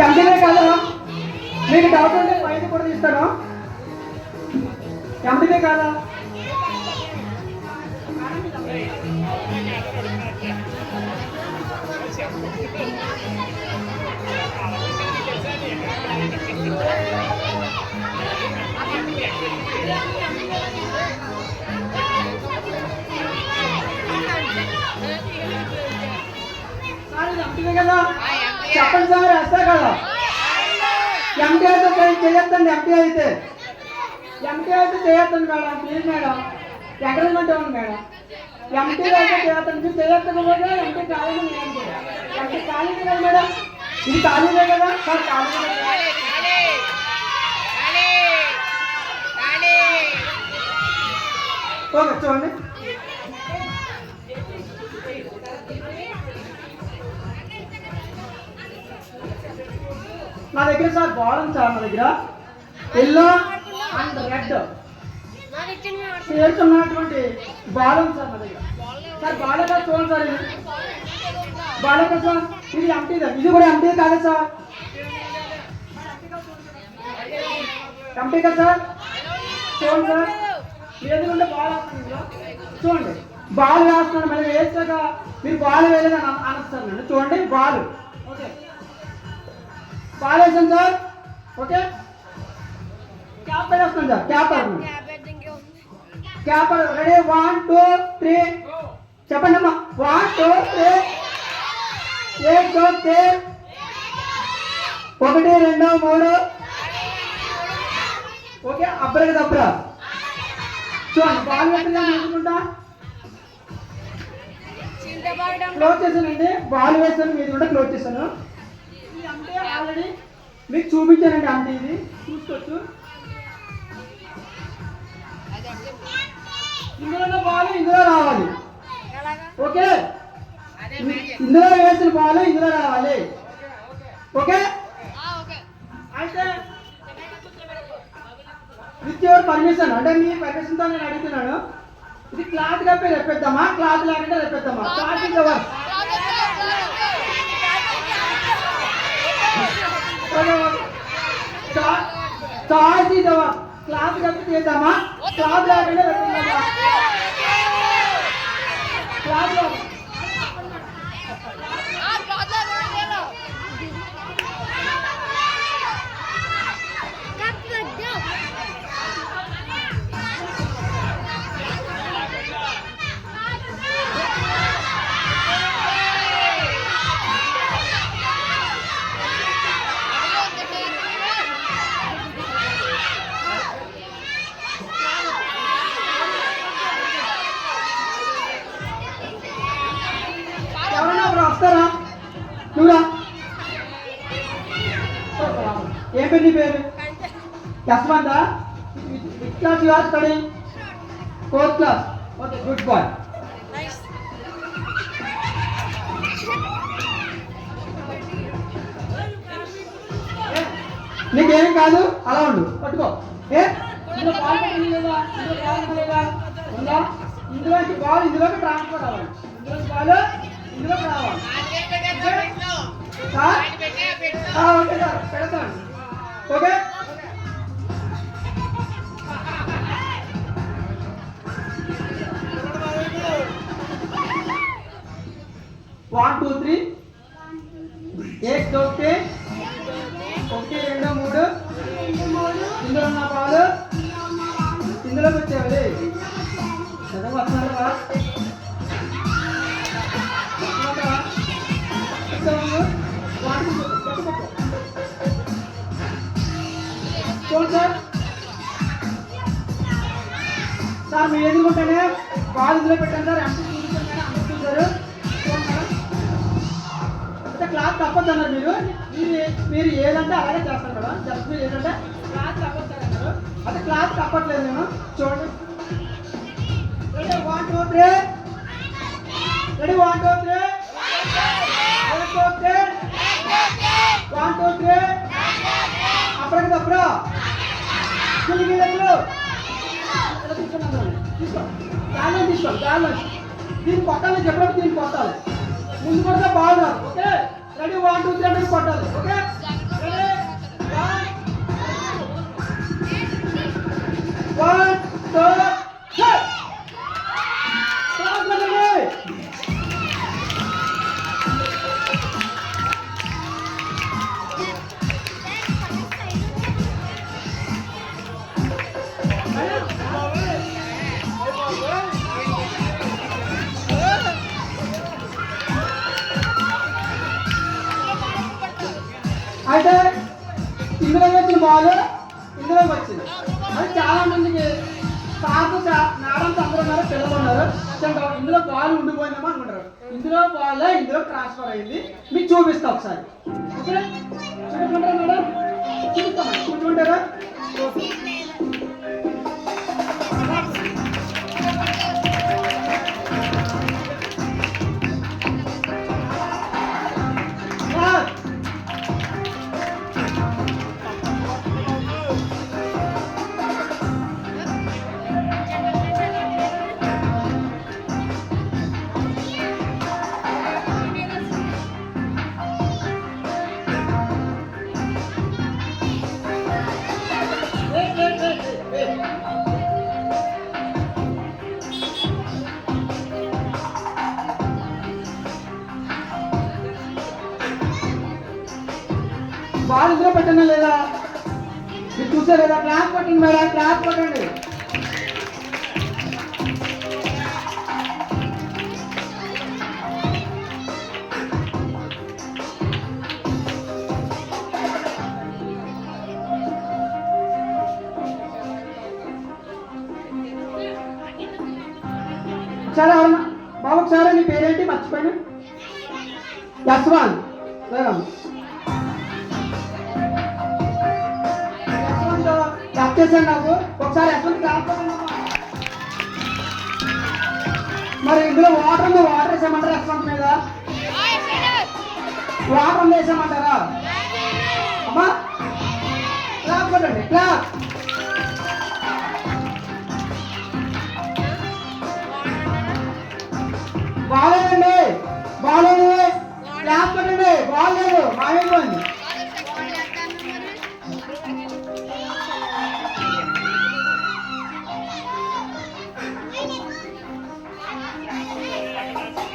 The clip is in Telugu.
ఎంపీనే కదా మీకు డౌట్ ఉంటే పైన కూడా తీస్తాను. ఎంపీనే కదా ఎంపీనే కదా చెప్పండి సార్. వేస్తా కదా ఎంపీ అయితే చేయొద్దండి. ఎంపీ అయితే చేయొద్దండి మేడం. ప్లీజ్ మేడం, ఎంకరేజ్మెంట్ ఇవ్వండి మేడం. ఎంపీ అయితే చేయొద్దండి. మీరు చేయొద్దకపోతే ఎంపీ ఖాళీ ఎంపీ ఖాళీ కదా మేడం. ఇది ఖాళీదే కదా సార్. ఖాళీ ఓకే చూడండి. నా దగ్గర సార్ బాల్ ఉంది సార్. నా దగ్గర ఎల్లో అండ్ రెడ్ షేడ్స్ ఉన్నటువంటి బాల్ ఉంది సార్. నా దగ్గర సార్ బాల్ కదా చూడండి సార్. ఇది బాల్ కదా సార్. ఇది ఎంటీదే. ఇది కూడా ఎంటీ కాదు సార్. ఎంటీ కదా సార్. చూడండి సార్. లేదుకుంటే బాల్ వస్తుంది. చూడండి బాల్ వేస్తున్నాడు. మళ్ళీ వేసాక మీరు బాల్ వేయలేదని అనొచ్చు సార్. నన్ను చూడండి బాల్. ఓకే బాల్ వేసాను సార్. ఓకే క్యాప్ వేస్తున్నాను సార్. క్యాప్ రెడీ 1 2 3 చెప్పండి అమ్మా. 1 2 3 1 2 3 1 2 3 ఓకే అబ్బరకి దబ్బరా. చూడండి బాల్ వేసుకుంటా క్లోజ్ చేశానండి. బాల్ వేసాను. మీరు కూడా క్లోజ్ చేశాను. అంటే ఆల్రెడీ మీకు చూపించానండి. అంటే ఇది చూసుకోవచ్చు. ఇందులో బాల్ ఇందులో రావాలి. ఓకే ఇందులో వేసిన బాల్ ఇందులో రావాలి. ఓకే అయితే విత్ యువర్ పర్మిషన్, అంటే మీ పర్మిషన్తో నేను అడుగుతున్నాను. ఇది క్లాత్ కప్పి రెప్పిద్దామా, క్లాత్ లేకుండా రెప్పిద్దామా? Cloth is our. Charge is our. Cloth కప్పి చేద్దామా, క్లాత్ లేకుండా రెప్పిద్దామా? క్లాత్ వస్తారా? నువ్వురా. ఏం పేరు నీ పేరు? Yashwanth. Which class you are studying? 4th class. Okay good boy. నీకేం కాదు, అలా ఉండు. పట్టుకో. ఇందులో బాల్ లేదా? ఇందులో బాల్ లేదా? ఉందా? ఇందులోకి బాల్ ఇందులోకి ట్రాన్స్ఫర్ అవ్వాలి. ఇందులోకి బాల్ ఇందులోకి రావాలి. ఓకే సార్ పెడతాను. ఓకే 1 2 3 1 2 3 1 2 3 ఇందులో ఉన్న బాల్ ఇందులోకి వచ్చేవాళ్ళు చదవ వస్తున్నారా? సార్ మీరు ఎదుర్కొంటేనే బాల్ ఇందులో పెట్టాను సార్. ఎంత చూపించారు అందరూ చూసారు. అంటే క్లాత్ తప్పదు అన్నారు మీరు. మీరు ఏదంటే అలాగే చేస్తారు కదా. జస్ట్ మీరు ఏదంటే క్లాత్ తప్పదు అన్నారు. అంటే క్లాత్ తప్పట్లేదు నేను. చూడండి రెడీ 1 2 3 రెడీ 1 2 3 1 2 3 1 2 3 అప్పటికి తప్పురా తిరిగి తీసుకో గాల్లో తీసుకోండి. గాల్లో దీన్ని కొట్టాలి. చెప్పినప్పుడు దీన్ని కొట్టాలి. ముందు కొడితే బాగున్నారు. ఓకే రెడీ 1 2 3 అంటే కొట్టాలి. ఓకే అయితే ఇందులో వచ్చిన బాల్ ఇందులోకి వచ్చింది. అది చాలా మందికి మేడమ్స్ అందరూ ఉన్నారు, పిల్లలు ఉన్నారు. ఇందులో బాల్ ఉండిపోయిందేమో అనుకుంటారు. ఇందులో బాల్ ఇందులో ట్రాన్స్ఫర్ అయింది. మీకు చూపిస్తా ఒకసారి. ఓకే, చూపించుకుంటారా మేడం? చూపిస్తామా? చూపించుకుంటారా? బాల్ ఇందులో పెట్టండి లేదా? మీరు చూసారు లేదా? క్లాస్ కొట్టండి మేడం, క్లాస్ కొట్టండి. ఒకసారి ఎవరన్నా బాబు, ఒకసారి నీ పేరేంటి మర్చిపోయాను? యశ్వాన్ మేడం. చేశాను నాకు ఒకసారి ఎటువంటి కాకపోతున్నామా? మరి ఇందులో వాటర్ ఉంది, వాటర్ వేసామంటారా? రెస్టారెంట్ మీద వాటర్ వేసామంటారా? అమ్మా క్లాప్ కొట్టండి, క్లాప్. బాగాలేదండి, బాగాలేదు. క్లాప్ కొట్టండి. బాగాలేదు, మాయమైపోయింది.